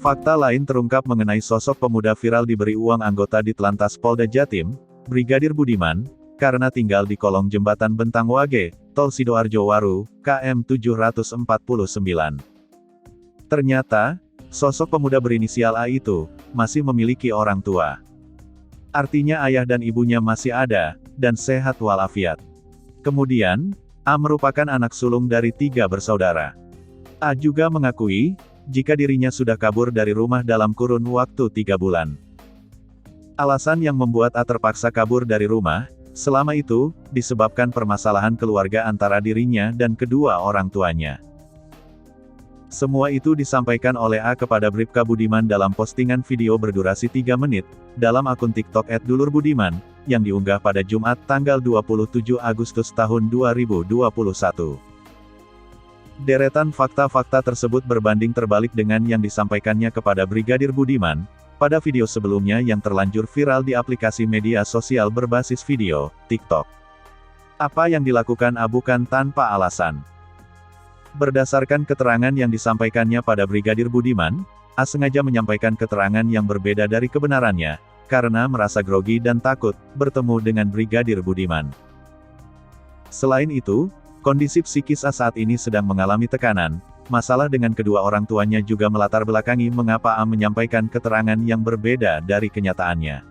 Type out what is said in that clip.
Fakta lain terungkap mengenai sosok pemuda viral diberi uang anggota Ditlantas Polda Jatim, Brigadir Budiman, karena tinggal di kolong jembatan Bentang Wage, Tol Sidoarjo Waru, KM 749. Ternyata, sosok pemuda berinisial A itu, masih memiliki orang tua. Artinya ayah dan ibunya masih ada, dan sehat walafiat. Kemudian, A merupakan anak sulung dari 3 bersaudara. A juga mengakui, jika dirinya sudah kabur dari rumah dalam kurun waktu 3 bulan. Alasan yang membuat A terpaksa kabur dari rumah, selama itu, disebabkan permasalahan keluarga antara dirinya dan kedua orang tuanya. Semua itu disampaikan oleh A kepada Bribka Budiman dalam postingan video berdurasi 3 menit, dalam akun TikTok @dulurbudiman, yang diunggah pada Jumat tanggal 27 Agustus tahun 2021. Deretan fakta-fakta tersebut berbanding terbalik dengan yang disampaikannya kepada Brigadir Budiman, pada video sebelumnya yang terlanjur viral di aplikasi media sosial berbasis video, TikTok. Apa yang dilakukan A bukan tanpa alasan. Berdasarkan keterangan yang disampaikannya pada Brigadir Budiman, A sengaja menyampaikan keterangan yang berbeda dari kebenarannya, karena merasa grogi dan takut bertemu dengan Brigadir Budiman. Selain itu, kondisi psikis A saat ini sedang mengalami tekanan. Masalah dengan kedua orang tuanya juga melatar belakangi mengapa A menyampaikan keterangan yang berbeda dari kenyataannya.